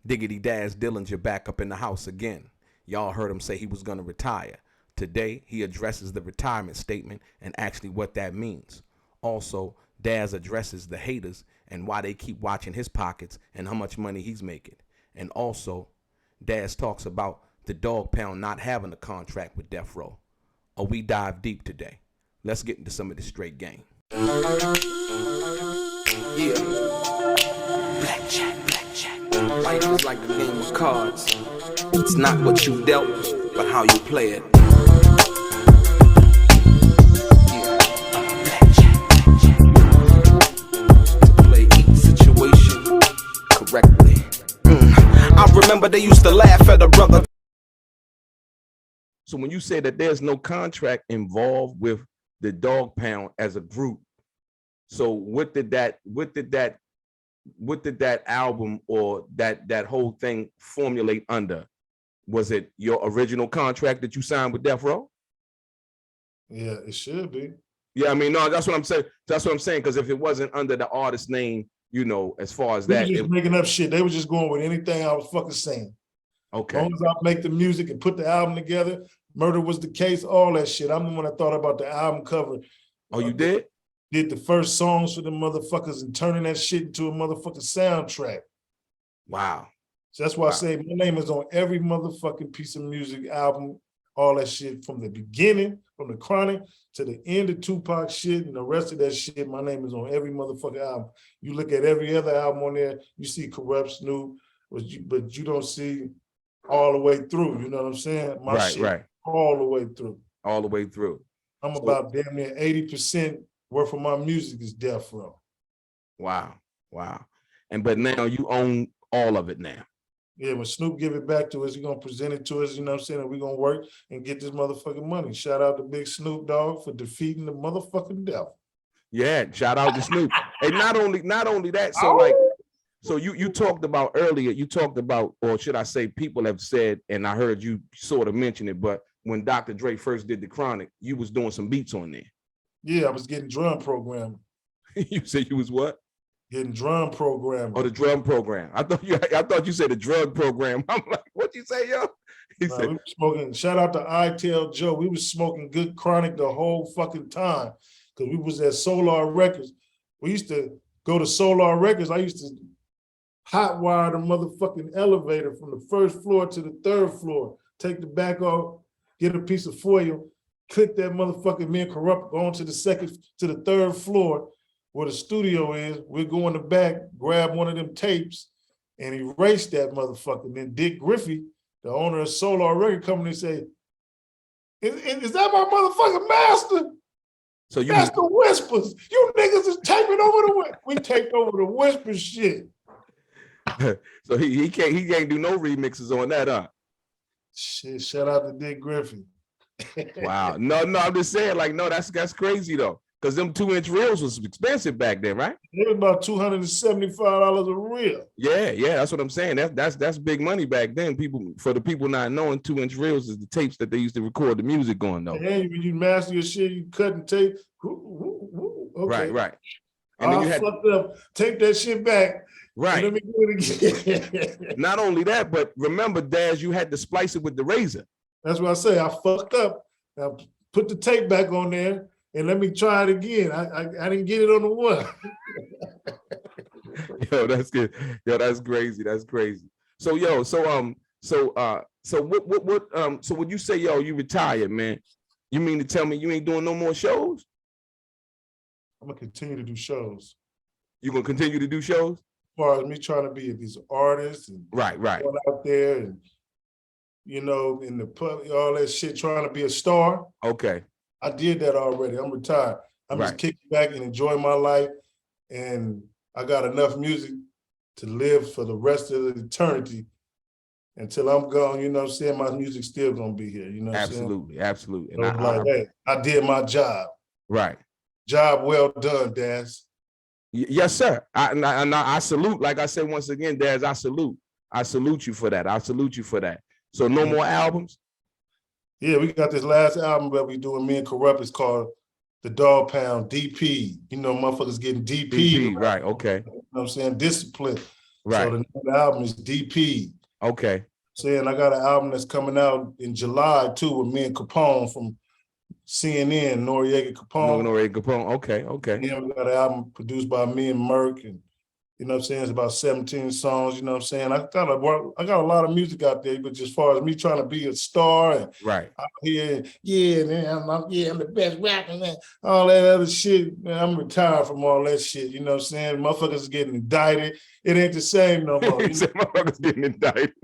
Diggity Daz Dillinger back up in the house again. Y'all heard him say he was going to retire. Today, he addresses the retirement statement and actually what that means. Also, Daz addresses the haters and why they keep watching his pockets and how much money he's making. And also, Daz talks about the Dogg Pound not having a contract with Death Row. We dive deep today. Let's get into some of this straight game. Yeah. Blackjack. Life is like a game of cards. It's not what you dealt, but how you play it. Yeah. Blackjack. To play each situation correctly. I remember they used to laugh at a brother. So when you say that there's no contract involved with the Dogg Pound as a group, so what did that album or that whole thing formulate under? Was it your original contract that you signed with Death Row? Yeah, it should be. Yeah, I mean, no, that's what I'm saying. That's what I'm saying. Because if it wasn't under the artist name, you know, as far as We that, were just making up shit. They were just going with anything I was fucking saying. Okay. As long as I make the music and put the album together, Murder Was the Case, all that shit. I'm the one that thought about the album cover. Oh, you did? Did the first songs for the motherfuckers and turning that shit into a motherfucking soundtrack. Wow. So that's why I say my name is on every motherfucking piece of music, album, all that shit from the beginning, from the Chronic to the end of Tupac shit and the rest of that shit. My name is on every motherfucking album. You look at every other album on there, you see Corrupt, Snoop, but you don't see all the way through. You know what I'm saying? My shit all the way through. All the way through. I'm about damn near 80% worth of my music is Death Row. Wow. But now you own all of it now. Yeah, when Snoop give it back to us, he's gonna present it to us, you know what I'm saying? And we're gonna work and get this motherfucking money. Shout out to Big Snoop Dogg for defeating the motherfucking devil. Yeah, shout out to Snoop. And not only that, so you talked about earlier, or should I say people have said, and I heard you sort of mention it, but when Dr. Dre first did the Chronic, you was doing some beats on there. Yeah, I was getting drum programming. You said you was what? Getting drum programming. Oh, the drum program. I thought you said the drug program. I'm like, what'd you say, yo? He said, we were smoking, shout out to I Tell Joe. We was smoking good Chronic the whole fucking time. Cause we was at Solar Records. We used to go to Solar Records. I used to hotwire the motherfucking elevator from the first floor to the third floor. Take the back off, get a piece of foil, click that motherfucking me and Corrupt, go on to the third floor where the studio is. We'll go in the back, grab one of them tapes, and erase that motherfucker. And then Dick Griffey, the owner of Solar Record Company, say, is that my motherfucking master? So That's the Whispers. You niggas is taping over the we taped over the Whispers shit. So he can't do no remixes on that, huh? Shit, shout out to Dick Griffey. Wow. No, I'm just saying, like, no, that's crazy though. Because them 2-inch reels was expensive back then, right? It was about $275 a reel. Yeah, that's what I'm saying. That's big money back then. For the people not knowing, 2-inch reels is the tapes that they used to record the music on, though. Yeah, when you master your shit, you cut and tape. Okay. Right. And then you had fucked up. Take that shit back. Right. Let me do it again. Not only that, but remember, Daz, you had to splice it with the razor. That's what I say. I fucked up. Now put the tape back on there. And let me try it again. I didn't get it on the one. Yo, that's good. Yo, that's crazy. That's crazy. So when you say, yo, you retired, man, you mean to tell me you ain't doing no more shows? I'm gonna continue to do shows. You gonna continue to do shows? As far as me trying to be these artists and right going out there and in the pub, all that shit, trying to be a star. Okay. I did that already. I'm retired. I'm just kicking back and enjoying my life. And I got enough music to live for the rest of the eternity until I'm gone. You know what I'm saying? My music's still going to be here. You know what I'm saying? Absolutely. And I did my job. Right. Job well done, Daz. Yes, sir. I salute. Like I said, once again, Daz, I salute. I salute you for that. So no more albums? Yeah, we got this last album that we doing, me and Corrupt, is called The Dogg Pound, Dp'd. You know, motherfuckers getting Dp'd. Right, okay. You know what I'm saying? Discipline. Right. So the name of the album is Dp'd. Okay. Saying I got an album that's coming out in July too with me and Capone from CNN, Noriega Capone. Noriega Capone. Okay. Okay. Yeah, we got an album produced by me and Merck, and you know what I'm saying, it's about 17 songs, you know what I'm saying? I got a lot of music out there, but as far as me trying to be a star and right out here, I'm the best rapper, man, all that other shit, man, I'm retired from all that shit, you know what I'm saying? Motherfuckers getting indicted. It ain't the same no more. Motherfuckers getting indicted.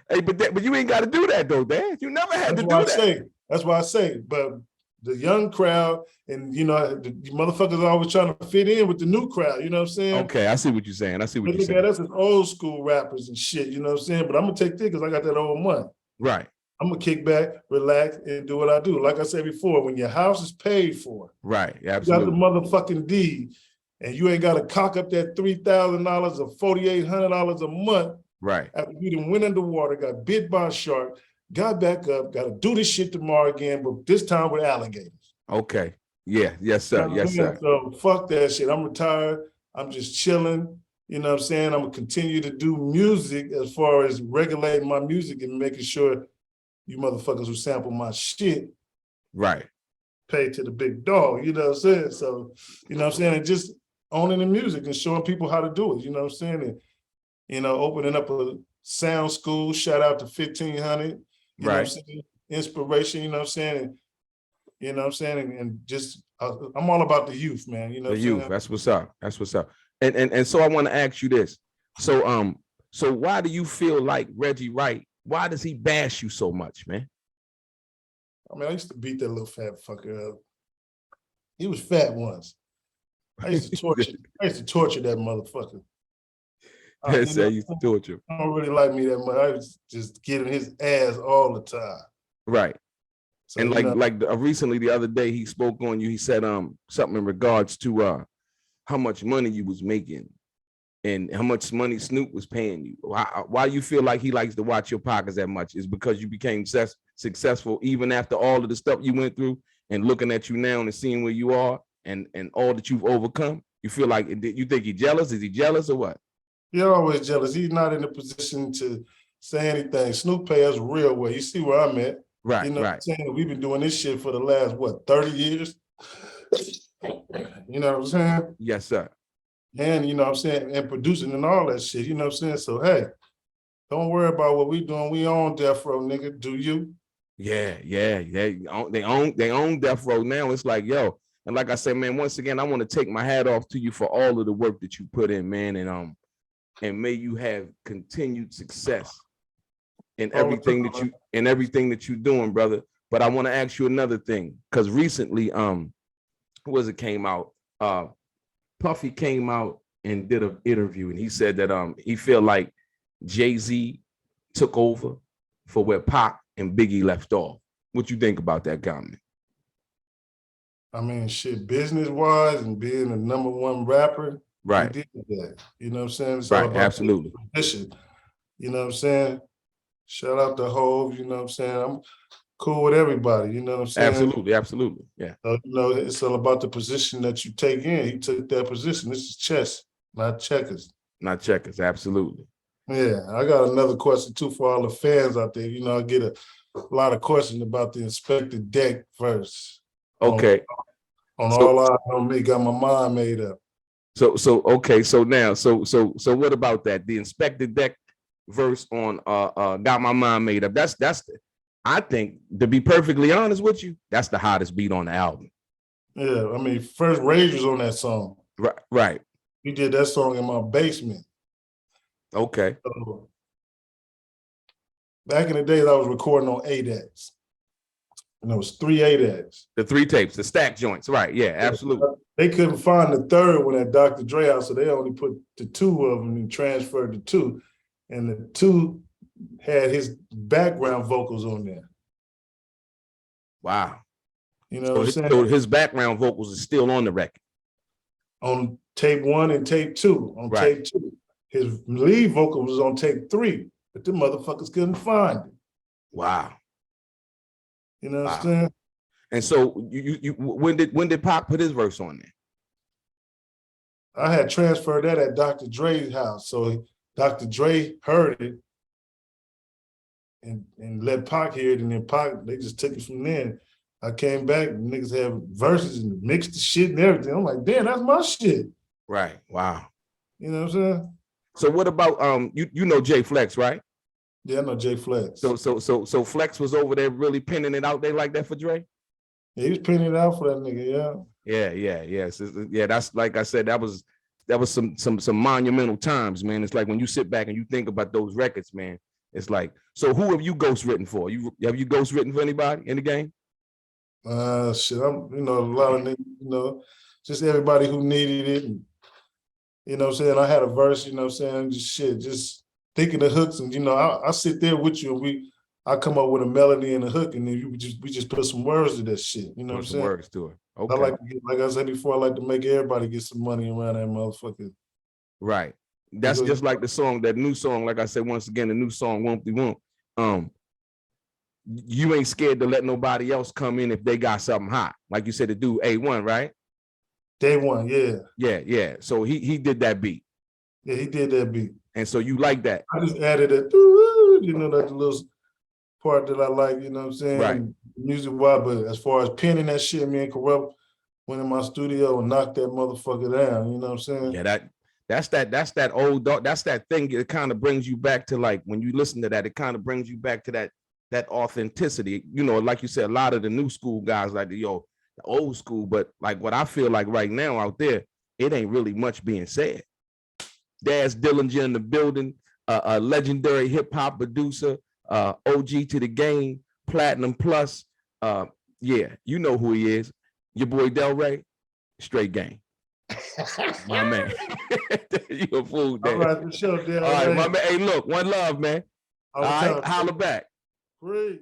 Hey, but you ain't got to do that though, Dad. You never had to do that. That's why I say, but the young crowd and, you know, the motherfuckers are always trying to fit in with the new crowd, you know what I'm saying? Okay, I see what you're saying. That's as old school rappers and shit, you know what I'm saying? But I'm going to take this because I got that old money. Right. I'm going to kick back, relax, and do what I do. Like I said before, when your house is paid for, right, absolutely. You got the motherfucking deed, and you ain't got to cock up that $3,000 or $4,800 a month. Right. After you done went underwater, got bit by a shark, got back up, got to do this shit tomorrow again, but this time with alligators. Okay. Yeah. Yes, sir. Yes, sir. So fuck that shit. I'm retired. I'm just chilling. You know what I'm saying? I'm going to continue to do music as far as regulating my music and making sure you motherfuckers who sample my shit right pay to the big dog. You know what I'm saying? So, you know what I'm saying? And just owning the music and showing people how to do it. You know what I'm saying? And, you know, opening up a sound school. Shout out to 1500. You know what I'm saying? Inspiration, you know what I'm saying? And, you know what I'm saying? And just, I'm all about the youth, man. You know what I'm saying? The youth, that's what's up. That's what's up. And so I want to ask you this. So why do you feel like Reggie Wright, why does he bash you so much, man? I mean, I used to beat that little fat fucker up. He was fat once. I used to torture that motherfucker. I used to torture. I don't really like me that much. I was just getting his ass all the time. Right. So, and recently, the other day, he spoke on you. He said something in regards to how much money you was making and how much money Snoop was paying you. Why you feel like he likes to watch your pockets that much is because you became successful even after all of the stuff you went through, and looking at you now and seeing where you are and all that you've overcome. You feel like, you think he's jealous? Is he jealous or what? You're always jealous. He's not in a position to say anything. Snoop pay us real well. You see where I'm at. Right, you know right. What I'm saying? We've been doing this shit for the last, 30 years? You know what I'm saying? Yes, sir. And, you know what I'm saying, and producing and all that shit, you know what I'm saying? So, hey, don't worry about what we doing. We on death row, nigga. Do you? Yeah. They own death row now. It's like, yo. And like I said, man, once again, I want to take my hat off to you for all of the work that you put in, man. And may you have continued success in everything that you're doing, brother. But I want to ask you another thing, because recently, came out? Puffy came out and did an interview, and he said that he felt like Jay-Z took over for where Pac and Biggie left off. What you think about that comment? I mean, shit, business-wise and being the #1 rapper, right? He did that. You know what I'm saying? It's right, absolutely. You know what I'm saying? Shout out to Hov. You know what I'm saying? I'm cool with everybody. You know what I'm saying? Absolutely, yeah. You know, it's all about the position that you take in. He took that position. This is chess, not checkers. Not checkers, absolutely. Yeah, I got another question too for all the fans out there. You know, I get a lot of questions about the Inspector Deck verse. Okay. All eyes on me, got my mind made up. So now what about that? The Inspector Deck verse on Got My Mind Made Up. That's I think, to be perfectly honest with you, that's the hottest beat on the album. Yeah, I mean, first Rage was on that song. Right. He did that song in my basement. Okay. So, back in the days, I was recording on 8X. And it was 3 8X. The 3 tapes, the stack joints, right? Yeah, absolutely. They couldn't find the third one at Dr. Dre house, so they only put the 2 of them and transferred the 2. And the 2 had his background vocals on there. Wow. You know what I'm saying? So his background vocals is still on the record. On tape 1 and tape 2. On tape 2. His lead vocal was on tape 3, but the motherfuckers couldn't find it. Wow. You know what I'm saying? And so you when did Pac put his verse on there? I had transferred that at Dr. Dre's house. So Dr. Dre heard it and let Pac hear it, and then Pac, they just took it from there. I came back, and niggas have verses and mixed the shit and everything. I'm like, damn, that's my shit. Right. Wow. You know what I'm saying? So what about you know Jay Flex, right? Yeah, I know Jay Flex. So Flex was over there really pinning it out there like that for Dre? Yeah, he was pinning it out for that nigga, yeah. Yeah. That's like I said, that was some monumental times, man. It's like when you sit back and you think about those records, man. It's like, so who have you ghostwritten for? Have you ghostwritten for anybody in the game? Shit, I'm, a lot of niggas, just everybody who needed it. And, you know what I'm saying? I had a verse, you know what I'm saying? Just thinking of hooks, and I sit there with you, and I come up with a melody and a hook, and then we just put some words to that shit. You know what I'm saying? Words to it. Okay. I like to get, like I said before, I like to make everybody get some money around that motherfucker. Right. That's just like the song, that new song. Like I said, once again, the new song, Won't Be Won't. You ain't scared to let nobody else come in if they got something hot. Like you said, the dude A1, right? Day One, yeah. Yeah. So he did that beat. Yeah, he did that beat. And so you like that. I just added that, that little part that I like, you know what I'm saying? Right. Music-wise, but as far as penning that shit, me and Corrupt went in my studio and knocked that motherfucker down, you know what I'm saying? Yeah, that's that old dog. That's that thing. It kind of brings you back to, like, when you listen to that, it kind of brings you back to that authenticity. Like you said, a lot of the new school guys like the old school, but like what I feel like right now out there, it ain't really much being said. Daz Dillinger in the building, a legendary hip hop producer, OG to the game, Platinum Plus. Yeah, you know who he is. Your boy DELRAY, straight game. My man. You a fool, Dad. All right, for sure, Dad. All right, my man. Hey, look, one love, man. All right, holla back. Great.